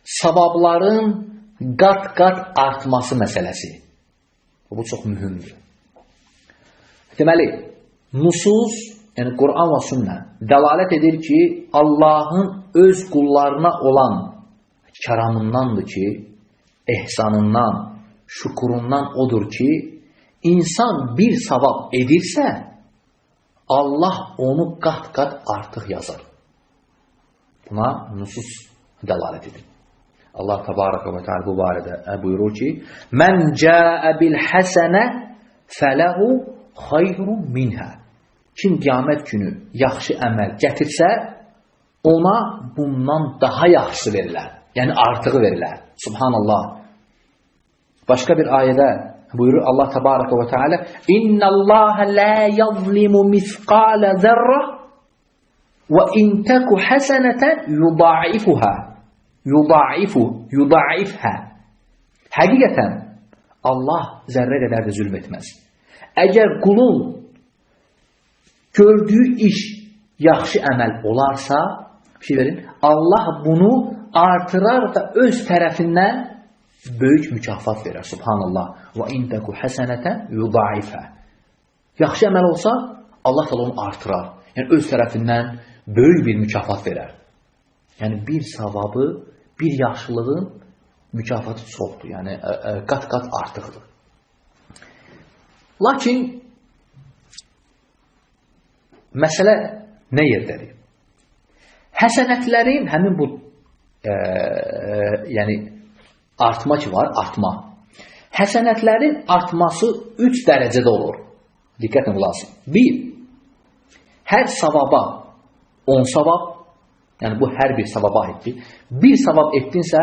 savabların qat-qat artması məsələsi. Bu çox mühümdür. Deməli, nusus, yəni Quran və sünnə dəlalət edir ki, Allahın öz qullarına olan kəramındandır ki, ehsanından, şükurundan odur ki, insan bir savab edirsə, Allah onu qat-qat artıq yazar. Buna nusus dəlalət edir. Allah təbaraka və teala bu barədə buyurur ki, "Mən cəə bil həsənə fələhu xayrun minhə." Kim qiyamət günü yaxşı əməl gətirsə, ona bundan daha yaxşısı verilər. Yəni artığı verilər. Subhanallah. Başqa bir ayədə buyurur Allah təbaraka və teala, "İnnallaha la yazlimu misqala zərrə və in taku hasanatan yudaifuha." Yudaifhə. Həqiqətən Allah zərrə qədər də zülm etməz. Əgər qulun gördüyü iş yaxşı əməl olarsa, Allah bunu artırar da öz tərəfindən böyük mükafat verər. Subhanallah. Və in taku hasanatan yudaifhə. Yaxşı əməl olsa, Allah da onu artırar. Yəni öz tərəfindən böyük bir mükafat verər. Yəni bir savabı, bir yaxşılığın mükafatı çoxdur. Yəni qat-qat artıqdır. Lakin məsələ nə yerdədir? Həsənətlərin həmin bu yəni artma ki var, artma. Həsənətlərin artması 3 dərəcədə olur. Diqqətlə qulaq asın. 1. Hər savaba 10 savab, yəni bu hər bir savaba aiddir. Bir savab etdinsə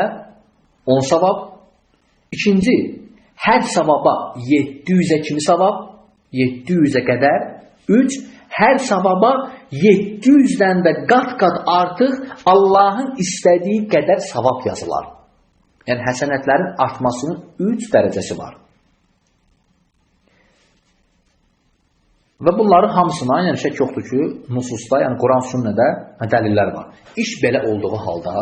10 savab. İkinci, hər savaba 700-ə kimi savab, 700-ə qədər. 3, hər savaba 700-dən də qat-qat artıq Allahın istədiyi qədər savab yazılar. Yəni həsənətlərin artmasının 3 dərəcəsi var. Və bunların hamısına, yəni şək yoxdur ki, nususda, yəni Quran sünnədə dəlillər var. İş belə olduğu halda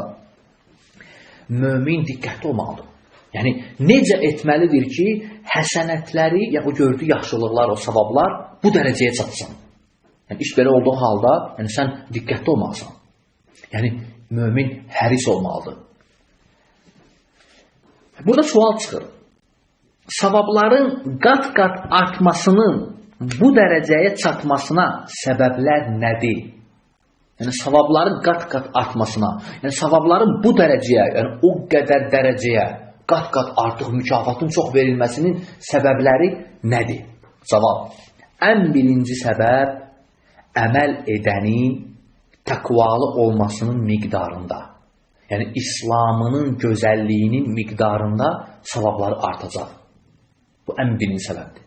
mömin diqqətli olmalıdır. Yəni necə etməlidir ki, həsənətləri, yəni o gördüyü yaxşılıqlar, o savablar bu dərəcəyə çatsın. Yəni iş belə olduğu halda, yəni sən diqqətli olmalısan. Yəni mömin həris olmalıdır. Burada sual çıxır. Savabların qat-qat artmasının bu dərəcəyə çatmasına səbəblər nədir? Yəni savabların qat-qat artmasına, yəni savabların bu dərəcəyə, yəni o qədər dərəcəyə qat-qat artıq mükafatın çox verilməsinin səbəbləri nədir? Cavab. Ən birinci səbəb əməl edənin təqvalı olmasının miqdarında. Yəni İslamının gözəlliyinin miqdarında savabları artacaq. Bu ən birinci səbəbdir.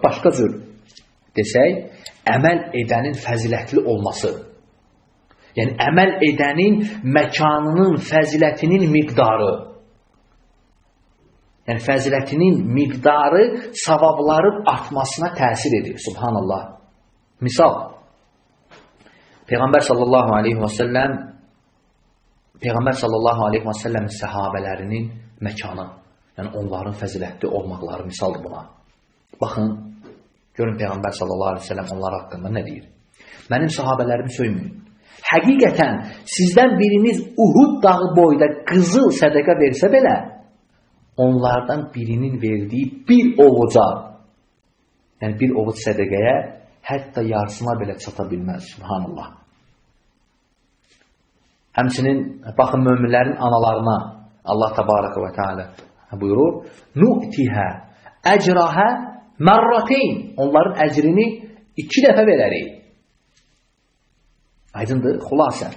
Başqa cür desək, əməl edənin fəzilətli olması. Yəni əməl edənin məkanının, fəzilətinin miqdarı. Yəni fəzilətinin miqdarı savabların artmasına təsir edir. Subhanallah. Misal, Peyğəmbər sallallahu aleyhi və səlləmin səhabələrinin məkanı, yəni onların fəzilətli olmaqları misaldır buna. Baxın, görün Peyğəmbər sallallahu aleyhi və səlləm onlar haqqında nə deyir? Mənim sahabələrimi söyməyin. Həqiqətən sizdən biriniz Uhud dağı boyda qızıl sədəqə versə belə, onlardan birinin verdiyi bir ovuca, yəni bir ovuc sədəqəyə hətta yarısına belə çata bilməz. Subhanallah. Həmçinin, baxın, möminlərin analarına Allah təbaraka və teala buyurur, Nu'tihə əcrahə mərrateyn. Onların əcrini 2 dəfə verərik. Aydındır, xülasə.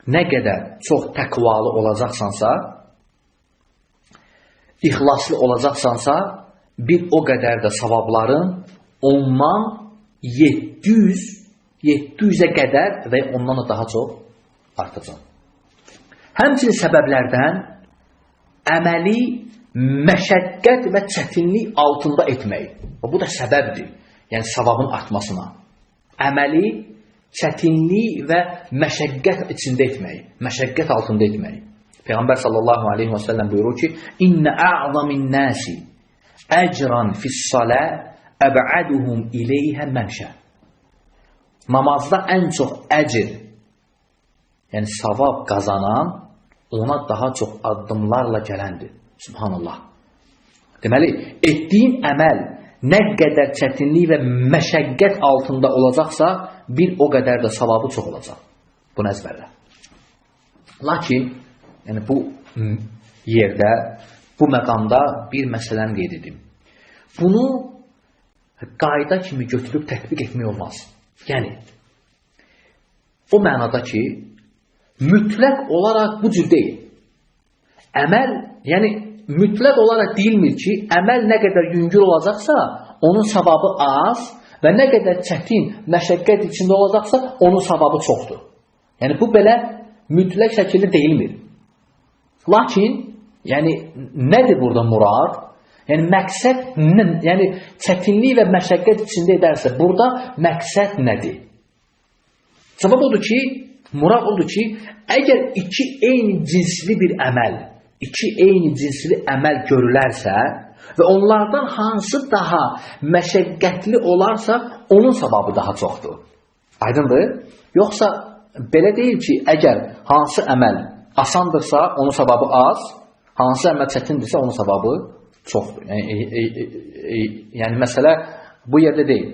Nə qədər çox təqvalı olacaqsansa, ixlaslı olacaqsansa, bir o qədər də savabların ondan 700'ə qədər və ondan da daha çox artacaq. Həmçinin səbəblərdən əməli məşəqqət və çətinlik altında etmək. Bu da səbəbdir. Yəni savabın artmasına. Əməli çətinlik və məşəqqət içində etmək. Məşəqqət altında etmək. Peyğəmbər sallallahu aleyhi və səlləm buyurur ki, İnnə ə'zamin nəsi əcran fissalə əb'aduhum ileyhə məmşə. Namazda ən çox əcr, yəni savab qazanan, ona daha çox addımlarla gələndir. Subhanallah. Deməli, etdiyin əməl nə qədər çətinlik və məşəqqət altında olacaqsa, bir o qədər də savabı çox olacaq. Bunu əzbərlə. Lakin, yəni bu yerdə, bu məqamda bir məsələni qeyd edim. Bunu qayda kimi götürüb tətbiq etmək olmaz. Yəni, o mənada ki, mütləq olaraq bu cür deyil. Əməl, yəni mütləq olaraq deyilmir ki, əməl nə qədər yüngül olacaqsa, onun savabı az və nə qədər çətin, məşəqqət içində olacaqsa, onun savabı çoxdur. Yəni, bu belə mütləq şəkildə deyilmir. Lakin, yəni, nədir burada murad? Yəni, məqsəd, yəni, çətinlik və məşəqqət içində edərsə, burada məqsəd nədir? Səbəb odur ki, murad odur ki, əgər iki eyni cinsli bir əməl, iki eyni cinsli əməl görülərsə və onlardan hansı daha məşəqqətli olarsa, onun savabı daha çoxdur. Aydındır? Yoxsa belə deyil ki, əgər hansı əməl asandırsa, onun savabı az, hansı əməl çətindirsə, onun savabı çoxdur. Yəni məsələ bu yerdə deyil.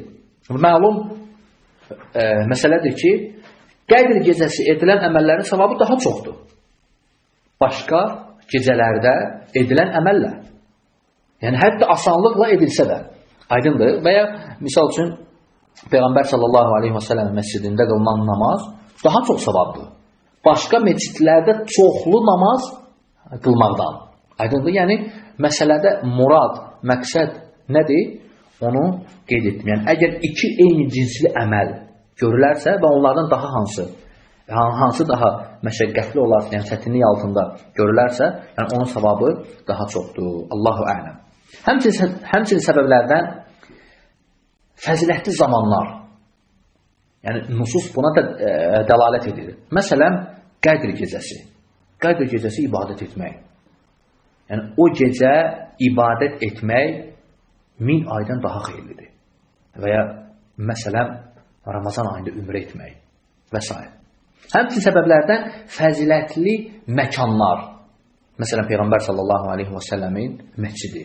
Məlum məsələdir ki, Qədr gecəsi edilən əməllərin savabı daha çoxdur. Başqa gecələrdə edilən əməllər. Yəni, hətta asanlıqla edilsə də. Aydındır. Və ya, misal üçün, Peyğəmbər sallallahu aleyhi və səlləm məscidində qılınan namaz daha çox savabdır. Başqa məscidlərdə çoxlu namaz qılmaqdan. Aydındır. Yəni, məsələdə murad, məqsəd nədir? Onu qeyd etdim. Yəni, əgər iki eyni cinsli əməl görülərsə və onlardan daha hansı daha məşəqqətli olarsa, yəni çətinlik altında görülərsə, yəni onun savabı daha çoxdur. Allahu ələm. Həmçinin səbəblərdən fəzilətli zamanlar, yəni nusus buna da dəlalət edir. Məsələn, Qədr gecəsi. Qədr gecəsi ibadət etmək. Yəni o gecə ibadət etmək 1000 aydan daha xeyirlidir. Və ya məsələn, Ramazan ayında ümrə etmək və s. Həmçinin səbəblərdən fəzilətli məkanlar. Məsələn, Peyğəmbər sallallahu aleyhi və səlləmin məscidi.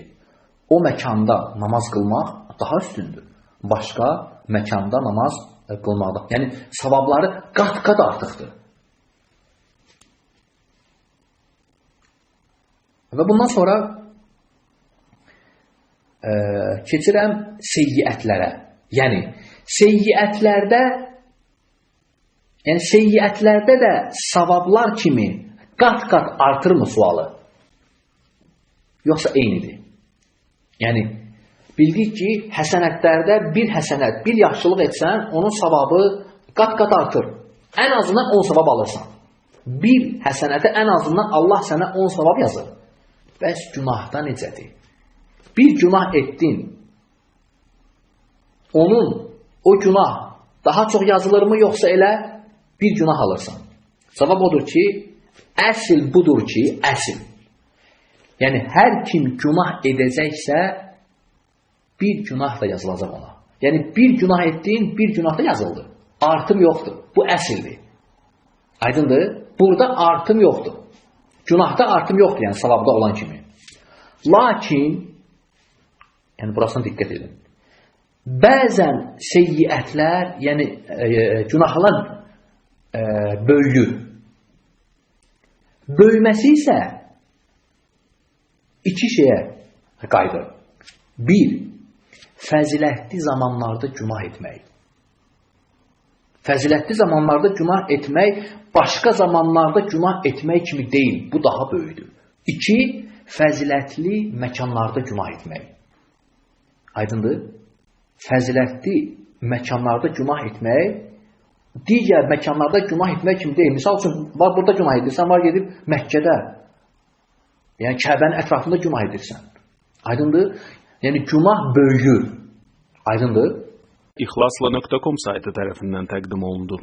O məkanda namaz qılmaq daha üstündür. Başqa məkanda namaz qılmaqda. Yəni, savabları qat-qat artıqdır. Və bundan sonra keçirəm seyyiətlərə. Yəni, seyyiətlərdə də savablar kimi qat-qat artırmı sualı? Yoxsa eynidir? Yəni, bildik ki, həsənətlərdə bir həsənət, bir yaxşılıq etsən, onun savabı qat-qat artır. Ən azından 10 savab alırsan. Bir həsənətə ən azından Allah sənə 10 savab yazır. Bəs günahda necədir? Bir günah etdin, o günah daha çox yazılır mı, yoxsa elə bir günah alırsan? Cavab odur ki, əsl budur ki, əsl. Yəni, hər kim günah edəcəksə, bir günah da yazılacaq ona. Yəni, bir günah etdiyin, bir günah da yazıldı. Artım yoxdur. Bu əsildir. Aydındır? Burada artım yoxdur. Günahda artım yoxdur, yəni savabda olan kimi. Lakin, yəni burasına diqqət edin. Bəzən seyyiətlər, yəni günahlar böyüyür. Böyüməsi isə iki şeyə qayıdır. Bir, fəzilətli zamanlarda günah etmək. Fəzilətli zamanlarda günah etmək, başqa zamanlarda günah etmək kimi deyil, bu daha böyüdür. İki, fəzilətli məkanlarda günah etmək. Aydındır? Fəzilətli məkanlarda günah etmək, digər məkanlarda günah etmək kimi deyil. Misal üçün, var burada günah edirsən, var gedib Məkkədə, yəni Kəbənin ətrafında günah edirsən. Aydındır? Yəni günah böyüyür. Aydındır? İxlasla.com saytı tərəfindən təqdim olundu.